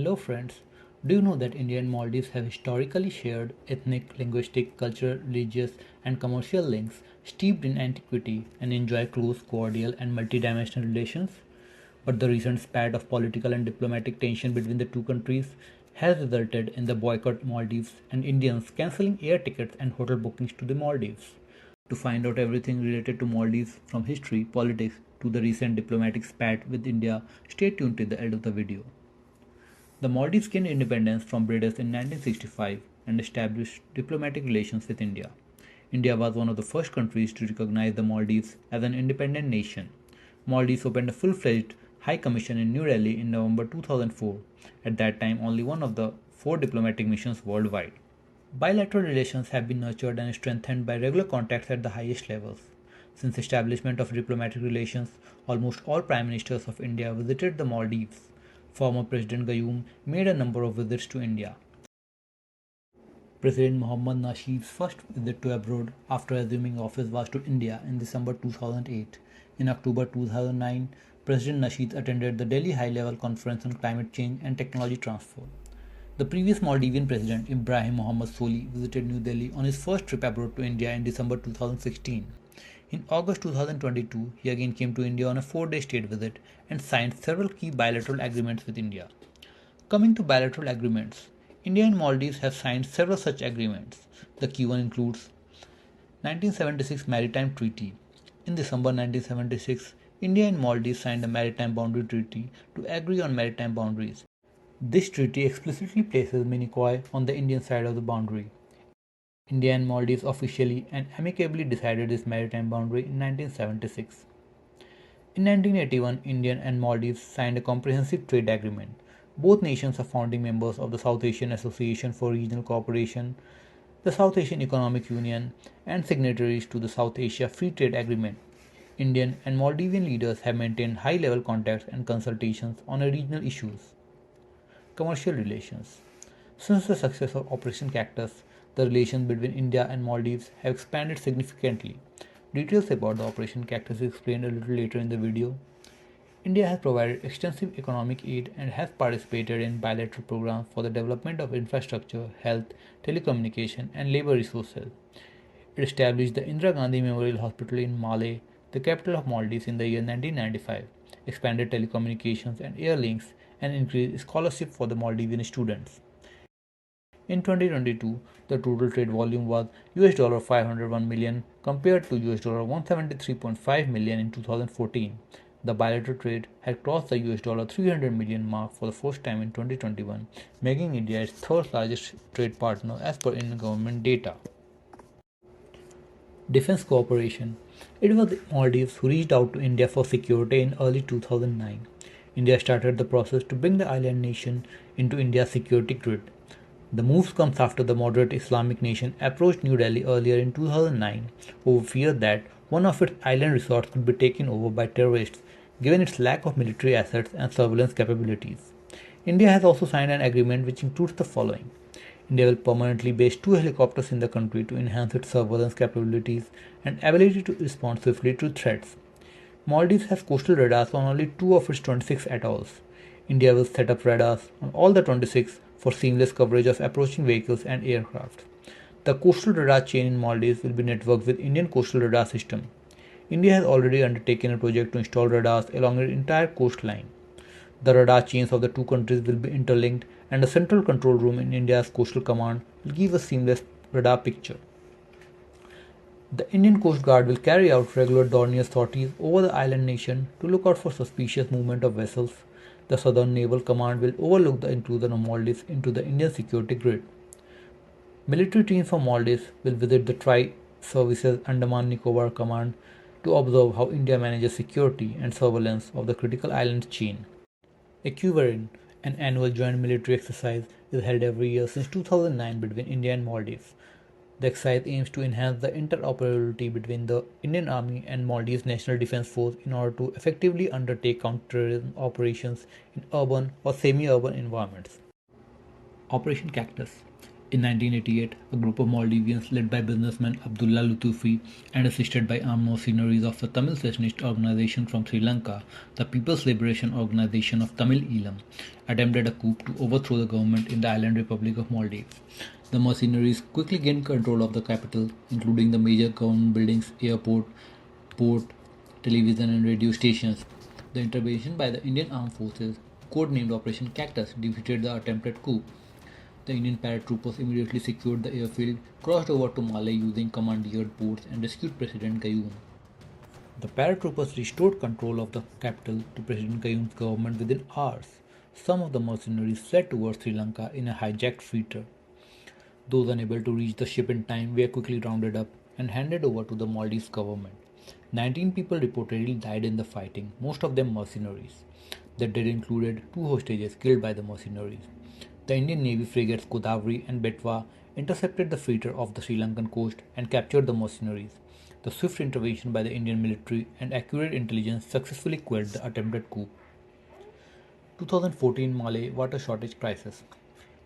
Hello friends, do you know that India and Maldives have historically shared ethnic, linguistic, cultural, religious and commercial links steeped in antiquity and enjoy close, cordial and multidimensional relations? But the recent spat of political and diplomatic tension between the two countries has resulted in the boycott Maldives and Indians cancelling air tickets and hotel bookings to the Maldives. To find out everything related to Maldives from history, politics to the recent diplomatic spat with India, stay tuned till the end of the video. The Maldives gained independence from British in 1965 and established diplomatic relations with India. India was one of the first countries to recognize the Maldives as an independent nation. Maldives opened a full-fledged High Commission in New Delhi in November 2004, at that time only one of the four diplomatic missions worldwide. Bilateral relations have been nurtured and strengthened by regular contacts at the highest levels. Since establishment of diplomatic relations, almost all prime ministers of India visited the Maldives. Former President Gayoom made a number of visits to India. President Mohammad Nasheed's first visit to abroad after assuming office was to India in December 2008. In October 2009, President Nasheed attended the Delhi High-Level Conference on Climate Change and Technology Transfer. The previous Maldivian president, Ibrahim Mohammad Soli, visited New Delhi on his first trip abroad to India in December 2016. In August 2022, he again came to India on a 4-day state visit and signed several key bilateral agreements with India. Coming to bilateral agreements, India and Maldives have signed several such agreements. The key one includes 1976 Maritime Treaty. In December 1976, India and Maldives signed a Maritime Boundary Treaty to agree on maritime boundaries. This treaty explicitly places Minicoy on the Indian side of the boundary. India and Maldives officially and amicably decided this maritime boundary in 1976. In 1981, India and Maldives signed a comprehensive trade agreement. Both nations are founding members of the South Asian Association for Regional Cooperation, the South Asian Economic Union, and signatories to the South Asia Free Trade Agreement. Indian and Maldivian leaders have maintained high-level contacts and consultations on regional issues. Commercial relations. Since the success of Operation Cactus, the relations between India and Maldives have expanded significantly. Details about the Operation Cactus is explained a little later in the video. India has provided extensive economic aid and has participated in bilateral programs for the development of infrastructure, health, telecommunication, and labor resources. It established the Indira Gandhi Memorial Hospital in Malé, the capital of Maldives, in the year 1995, expanded telecommunications and air links, and increased scholarship for the Maldivian students. In 2022, the total trade volume was $501 million compared to $173.5 million in 2014. The bilateral trade had crossed the $300 million mark for the first time in 2021, making India its third largest trade partner as per Indian government data. Defense cooperation. It was the Maldives who reached out to India for security in early 2009. India started the process to bring the island nation into India's security grid. The move comes after the moderate Islamic nation approached New Delhi earlier in 2009 over fear that one of its island resorts could be taken over by terrorists given its lack of military assets and surveillance capabilities. India has also signed an agreement which includes the following. India will permanently base 2 helicopters in the country to enhance its surveillance capabilities and ability to respond swiftly to threats. Maldives has coastal radars on only 2 of its 26 atolls. India will set up radars on all the 26 for seamless coverage of approaching vehicles and aircraft. The coastal radar chain in Maldives will be networked with Indian coastal radar system. India has already undertaken a project to install radars along its entire coastline. The radar chains of the two countries will be interlinked, and a central control room in India's coastal command will give a seamless radar picture. The Indian Coast Guard will carry out regular Dornier sorties over the island nation to look out for suspicious movement of vessels. The Southern Naval Command will overlook the inclusion of Maldives into the Indian security grid. Military teams from Maldives will visit the Tri-Services Andaman Nicobar Command to observe how India manages security and surveillance of the critical island chain. Equivalent, an annual joint military exercise, is held every year since 2009 between India and Maldives. The exercise aims to enhance the interoperability between the Indian Army and Maldives National Defence Force in order to effectively undertake counter-terrorism operations in urban or semi-urban environments. Operation Cactus. In 1988, a group of Maldivians led by businessman Abdullah Lutufi and assisted by armed mercenaries of the Tamil secessionist organization from Sri Lanka, the People's Liberation Organization of Tamil Eelam, attempted a coup to overthrow the government in the island republic of Maldives. The mercenaries quickly gained control of the capital, including the major government buildings, airport, port, television and radio stations. The intervention by the Indian Armed Forces, codenamed Operation Cactus, defeated the attempted coup. The Indian paratroopers immediately secured the airfield, crossed over to Malay using commandeered boats, and rescued President Gayoom. The paratroopers restored control of the capital to President Gayoom's government within hours. Some of the mercenaries fled towards Sri Lanka in a hijacked freighter. Those unable to reach the ship in time were quickly rounded up and handed over to the Maldives government. 19 people reportedly died in the fighting, most of them mercenaries. The dead included two hostages killed by the mercenaries. The Indian Navy frigates Godavari and Betwa intercepted the freighter off the Sri Lankan coast and captured the mercenaries. The swift intervention by the Indian military and accurate intelligence successfully quelled the attempted coup. 2014 Malay water shortage crisis.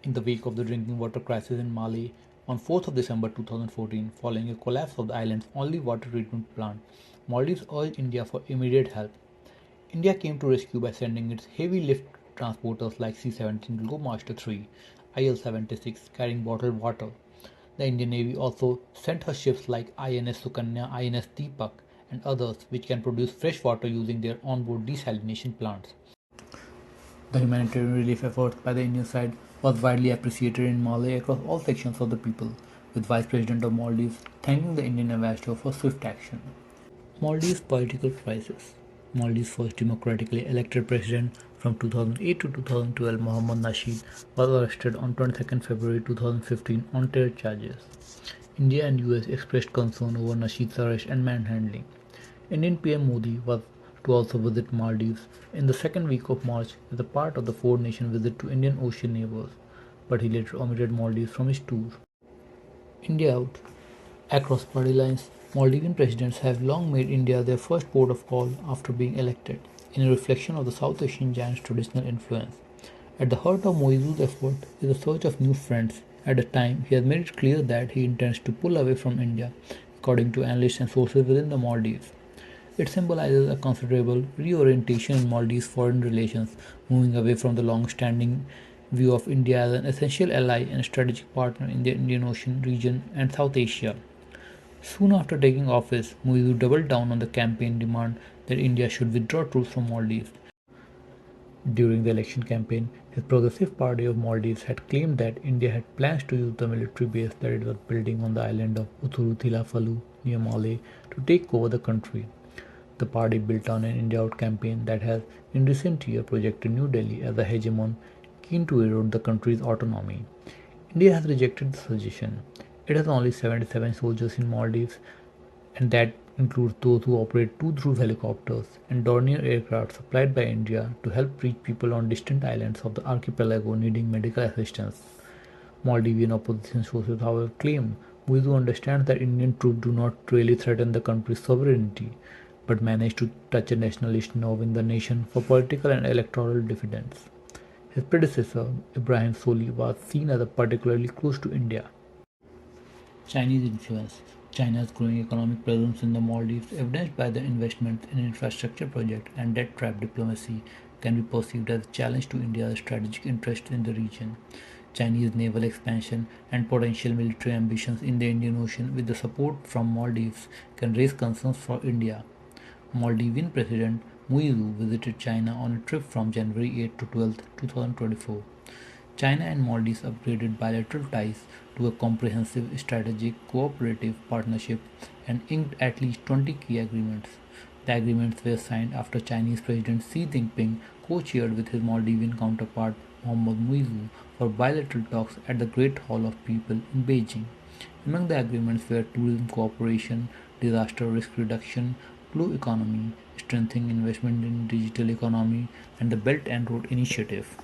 In the wake of the drinking water crisis in Malay on 4th of December 2014, following a collapse of the island's only water treatment plant, Maldives urged India for immediate help. India came to rescue by sending its heavy lift transporters like C-17 Globemaster III, IL-76 carrying bottled water. The Indian Navy also sent her ships like INS Sukanya, INS Deepak, and others which can produce fresh water using their onboard desalination plants. The humanitarian relief efforts by the Indian side was widely appreciated in Malay across all sections of the people, with Vice President of Maldives thanking the Indian ambassador for swift action. Maldives political crisis. Maldives' first democratically elected president from 2008 to 2012, Mohammad Nasheed, was arrested on 22nd February 2015 on terror charges. India and US expressed concern over Nasheed's arrest and manhandling. Indian PM Modi was to also visit Maldives in the second week of March as a part of the four-nation visit to Indian Ocean neighbors, but he later omitted Maldives from his tour. India out. Across party lines, Maldivian presidents have long made India their first port of call after being elected, in a reflection of the South Asian giant's traditional influence. At the heart of Muizzu's effort is the search of new friends. At a time, he has made it clear that he intends to pull away from India, according to analysts and sources within the Maldives. It symbolizes a considerable reorientation in Maldives' foreign relations, moving away from the long-standing view of India as an essential ally and strategic partner in the Indian Ocean region and South Asia. Soon after taking office, Muizzu doubled down on the campaign demand that India should withdraw troops from Maldives. During the election campaign, his Progressive Party of Maldives had claimed that India had plans to use the military base that it was building on the island of Uthuruthilaphalu near Malé to take over the country. The party built on an India Out campaign that has, in recent years, projected New Delhi as a hegemon keen to erode the country's autonomy. India has rejected the suggestion. It has only 77 soldiers in Maldives, and that includes those who operate two through helicopters and Dornier aircraft supplied by India to help reach people on distant islands of the archipelago needing medical assistance. Maldivian opposition sources, however, claim Muizzu understands that Indian troops do not really threaten the country's sovereignty, but manage to touch a nationalist nerve in the nation for political and electoral dividends. His predecessor, Ibrahim Soli, was seen as particularly close to India. Chinese influence. China's growing economic presence in the Maldives, evidenced by the investments in infrastructure projects and debt trap diplomacy, can be perceived as a challenge to India's strategic interests in the region. Chinese naval expansion and potential military ambitions in the Indian Ocean with the support from Maldives can raise concerns for India. Maldivian President Muizzu visited China on a trip from January 8 to 12, 2024. China and Maldives upgraded bilateral ties to a comprehensive strategic cooperative partnership and inked at least 20 key agreements. The agreements were signed after Chinese President Xi Jinping co-chaired with his Maldivian counterpart Mohammad Muizzu for bilateral talks at the Great Hall of People in Beijing. Among the agreements were tourism cooperation, disaster risk reduction, blue economy, strengthening investment in digital economy, and the Belt and Road Initiative.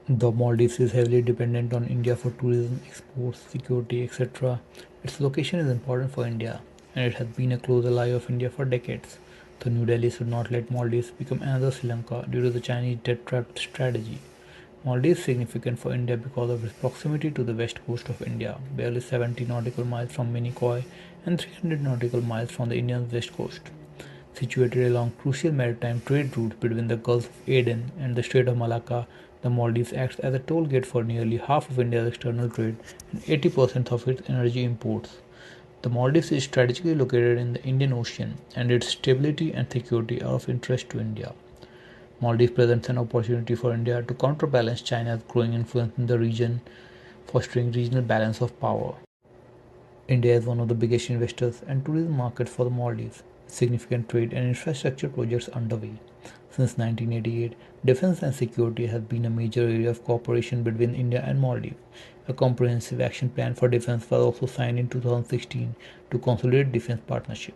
The Maldives is heavily dependent on India for tourism, exports, security, etc. Its location is important for India, and it has been a close ally of India for decades. So New Delhi should not let Maldives become another Sri Lanka due to the Chinese debt trap strategy. Maldives is significant for India because of its proximity to the west coast of India, barely 70 nautical miles from Minicoy and 300 nautical miles from the Indian west coast. Situated along crucial maritime trade routes between the Gulf of Aden and the Strait of Malacca, the Maldives acts as a toll gate for nearly half of India's external trade and 80% of its energy imports. The Maldives is strategically located in the Indian Ocean, and its stability and security are of interest to India. Maldives presents an opportunity for India to counterbalance China's growing influence in the region, fostering regional balance of power. India is one of the biggest investors and tourism markets for the Maldives, with significant trade and infrastructure projects underway. Since 1988, defense and security has been a major area of cooperation between India and Maldives. A comprehensive action plan for defense was also signed in 2016 to consolidate defense partnership.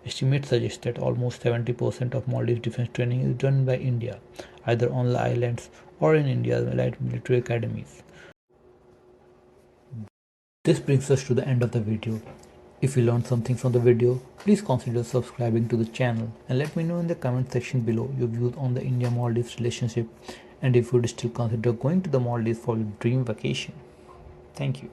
Estimates suggest that almost 70% of Maldives defense training is done by India, either on the islands or in India's elite military academies. This brings us to the end of the video. If you learned something from the video, please consider subscribing to the channel and let me know in the comment section below your views on the India-Maldives relationship and if you would still consider going to the Maldives for your dream vacation. Thank you.